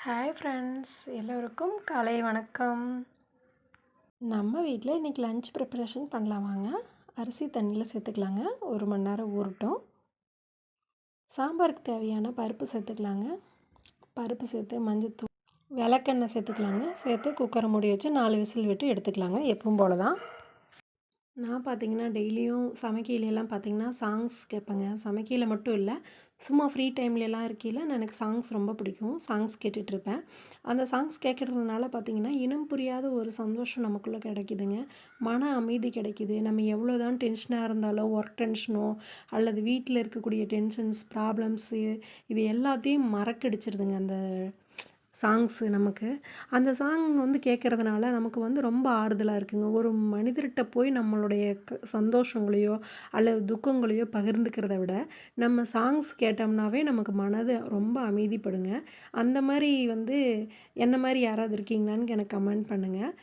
Hi friends, எல்லோருக்கும் காலை வணக்கம். நம்ம வீட்டில் இன்றைக்கி லஞ்ச் ப்ரிப்பரேஷன் பண்ணலாம் வாங்க. அரிசி தண்ணியில் சேர்த்துக்கலாங்க, 1 மணி நேரம் ஊறட்டும். சாம்பாருக்கு தேவையான பருப்பு சேர்த்துக்கலாங்க. பருப்பு சேர்த்து மஞ்சத்தூள், விளக்கெண்ணெய் சேர்த்துக்கலாங்க. சேர்த்து குக்கரை மூடி வச்சு 4 விசில் விட்டு எடுத்துக்கலாங்க. எப்பவும் போல தான். நான் பார்த்தீங்கன்னா டெய்லியும் சமைக்கையிலலாம் பார்த்தீங்கன்னா சாங்ஸ் கேட்பேங்க. சமைக்கையில் மட்டும் இல்லை, சும்மா ஃப்ரீ டைம்லலாம் இருக்கையில் எனக்கு சாங்ஸ் ரொம்ப பிடிக்கும். சாங்ஸ் கேட்டுட்ருப்பேன். அந்த சாங்ஸ் கேட்குறதுனால பார்த்தீங்கன்னா இனம் புரியாத ஒரு சந்தோஷம் நமக்குள்ளே கிடைக்குதுங்க. மன அமைதி கிடைக்குது. நம்ம எவ்வளோ தான் டென்ஷனாக இருந்தாலோ, ஒர்க் டென்ஷனோ அல்லது வீட்டில் இருக்கக்கூடிய டென்ஷன்ஸ், ப்ராப்ளம்ஸு இது எல்லாத்தையும் மறக்கடிச்சிருதுங்க அந்த சாங்ஸு நமக்கு. அந்த சாங் கேட்குறதுனால நமக்கு ரொம்ப ஆறுதலாக இருக்குங்க. ஒரு மனிதர்கிட்ட போய் நம்மளுடைய சந்தோஷங்களையோ அல்லது துக்கங்களையோ பகிர்ந்துக்கிறத விட, நம்ம சாங்ஸ் கேட்டோம்னாவே நமக்கு மனது ரொம்ப அமைதிப்படுங்க. அந்த மாரி என்ன மாரி யாராவது இருக்கீங்களான்னு எனக்கு கமெண்ட் பண்ணுங்கள்.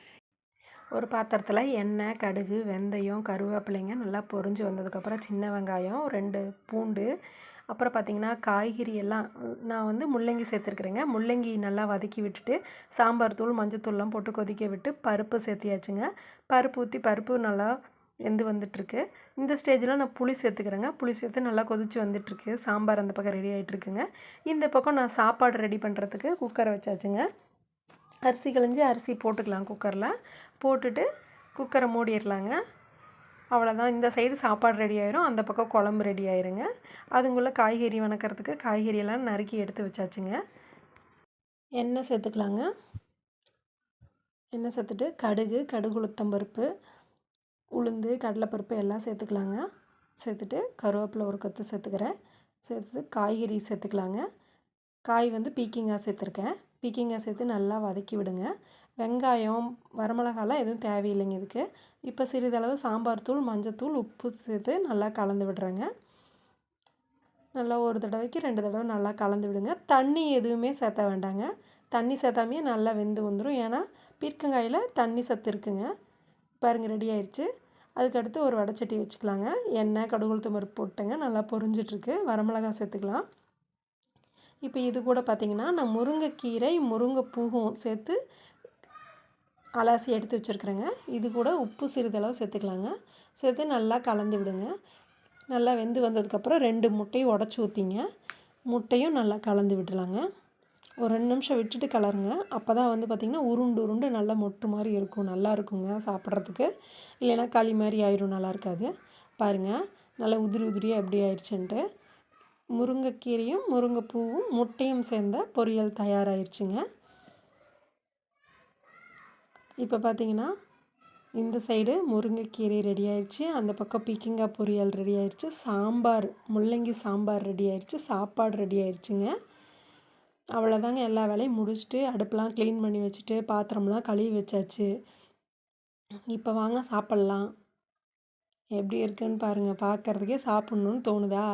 ஒரு பாத்திரத்தில் எண்ணெய், கடுகு, வெந்தயம், கருவேப்பிலைங்க நல்லா பொரிஞ்சு வந்ததுக்கப்புறம் சின்ன வெங்காயம், 2 பூண்டு, அப்புறம் பார்த்திங்கன்னா காய்கறி எல்லாம் நான் முள்ளங்கி சேர்த்துருக்குறேங்க. முள்ளங்கி நல்லா வதக்கி விட்டுட்டு சாம்பார் தூள், மஞ்சத்தூள்லாம் போட்டு கொதிக்க விட்டு பருப்பு சேர்த்தியாச்சுங்க. பருப்பு ஊற்றி பருப்பு நல்லா வெந்து வந்துட்டுருக்கு. இந்த ஸ்டேஜில் நான் புளி சேர்த்துக்கிறேங்க. புளி சேர்த்து நல்லா கொதித்து வந்துட்டுருக்கு. சாம்பார் அந்த பக்கம் ரெடி ஆகிட்டுருக்குங்க. இந்த பக்கம் நான் சாப்பாடு ரெடி பண்ணுறதுக்கு குக்கரை வச்சாச்சுங்க. அரிசி களைஞ்சி அரிசி போட்டுக்கலாம். குக்கரில் போட்டுட்டு குக்கரை மூடிடலாங்க. அவ்வளோதான். இந்த சைடு சாப்பாடு ரெடி ஆயிரும், அந்த பக்கம் குழம்பு ரெடி ஆயிருங்க. அதுங்குள்ளே காய்கறி வணக்கிறதுக்கு காய்கறியெல்லாம் நறுக்கி எடுத்து வச்சாச்சுங்க. எண்ணெய் சேர்த்துக்கலாங்க. எண்ணெய் சேர்த்துட்டு கடுகு, உளுத்தம்பருப்பு, உளுந்து, கடலைப்பருப்பு எல்லாம் சேர்த்துக்கலாங்க. சேர்த்துட்டு கருவேப்பிலை ஒரு கொத்து சேர்த்துக்கிறேன். சேர்த்து காய்கறி சேர்த்துக்கலாங்க. காய் பீக்கிங்காய் சேர்த்துருக்கேன். பீக்கிங்காய் சேர்த்து நல்லா வதக்கி விடுங்க. வெங்காயம், வரமிளகாலாம் எதுவும் தேவையில்லைங்க இதுக்கு. இப்போ சிறிதளவு சாம்பார் தூள், மஞ்சத்தூள், உப்பு சேர்த்து நல்லா கலந்து விடுறேங்க. நல்லா ஒரு தடவைக்கு 2 தடவை நல்லா கலந்து விடுங்க. தண்ணி எதுவுமே சேர்த்த வேண்டாங்க. தண்ணி சேர்த்தாமையே நல்லா வெந்து வந்துடும். ஏன்னா பீர்க்கங்காயில் தண்ணி சத்து இருக்குங்க. பாருங்கள், ரெடி ஆயிடுச்சு. அதுக்கடுத்து ஒரு வடைச்சட்டி வச்சுக்கலாங்க. எண்ணெய், கடுகு, உளுத்தம் பருப்பு போட்டுங்க. நல்லா பொரிஞ்சிட்ருக்கு. வரமிளகாய் சேர்த்துக்கலாம். இப்போ இது கூட பார்த்திங்கன்னா நான் முருங்கைக்கீரை, முருங்கைப்பூவும் சேர்த்து அலசி எடுத்து வச்சுருக்குறேங்க. இது கூட உப்பு சிறிதளவு சேர்த்துக்கலாங்க. சேர்த்து நல்லா கலந்து விடுங்க. நல்லா வெந்து வந்ததுக்கப்புறம் 2 முட்டையும் உடச்சி ஊற்றிங்க. முட்டையும் நல்லா கலந்து விட்டுலாங்க. ஒரு 2 நிமிஷம் விட்டுட்டு கலருங்க. அப்போ தான் பார்த்திங்கன்னா உருண்டு உருண்டு நல்லா மொட்டு மாதிரி இருக்கும். நல்லா இருக்குங்க சாப்பிட்றதுக்கு. இல்லைன்னா களி மாதிரி ஆயிரும், நல்லா இருக்காது. பாருங்கள், நல்லா உதிரி உதிரியாக எப்படி ஆயிடுச்சுன்ட்டு. முருங்கைக்கீரையும் முருங்கைப்பூவும் முட்டையும் சேர்ந்த பொரியல் தயாராகிடுச்சுங்க. இப்போ பார்த்திங்கன்னா இந்த சைடு முருங்கைக்கீரை ரெடி ஆயிடுச்சு. அந்த பக்கம் பீக்கிங்காய் பொரியல் ரெடி ஆயிடுச்சு. சாம்பார், முள்ளங்கி சாம்பார் ரெடி ஆயிடுச்சு. சாப்பாடு ரெடி ஆயிடுச்சுங்க. அவ்வளோதாங்க. எல்லா வேலையும் முடிச்சுட்டு அடுப்பெலாம் க்ளீன் பண்ணி வச்சுட்டு பாத்திரம்லாம் கழுவி வச்சாச்சு. இப்போ வாங்க சாப்பிட்லாம். எப்படி இருக்குன்னு பாருங்கள். பார்க்குறதுக்கே சாப்பிட்ணுன்னு தோணுதா?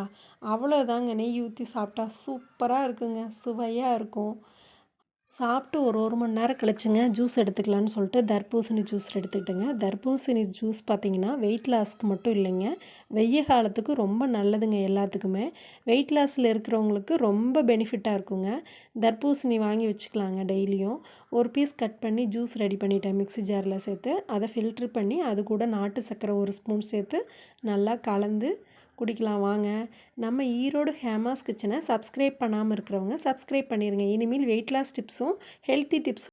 அவ்வளோதாங்க. நெய் ஊற்றி சாப்பிட்டா சூப்பராக இருக்குங்க. சுவையாக இருக்கும். சாப்பிட்டு ஒரு மணி நேரம் கழிச்சுங்க ஜூஸ் எடுத்துக்கலான்னு சொல்லிட்டு தர்பூசணி ஜூஸ் எடுத்துக்கிட்டேங்க. தர்பூசணி ஜூஸ் பார்த்திங்கன்னா வெயிட் லாஸ்க்கு மட்டும் இல்லைங்க, வெய்ய காலத்துக்கு ரொம்ப நல்லதுங்க. எல்லாத்துக்குமே வெயிட் லாஸில் இருக்கிறவங்களுக்கு ரொம்ப பெனிஃபிட்டாக இருக்குங்க. தர்பூசணி வாங்கி வச்சுக்கலாங்க. டெய்லியும் ஒரு பீஸ் கட் பண்ணி ஜூஸ் ரெடி பண்ணிட்டேன் மிக்ஸி ஜாரில் சேர்த்து. அதை ஃபில்ட்ரு பண்ணி அது கூட நாட்டு சர்க்கரை 1 ஸ்பூன் சேர்த்து நல்லா கலந்து குடிக்கலாம் வாங்க. நம்ம ஈரோடு ஹேமாஸ் கிச்சனை சப்ஸ்கிரைப் பண்ணாமல் இருக்கிறவங்க சப்ஸ்கிரைப் பண்ணிடுங்க. இனிமேல் வெயிட் லாஸ் டிப்ஸும் ஹெல்த்தி டிப்ஸும்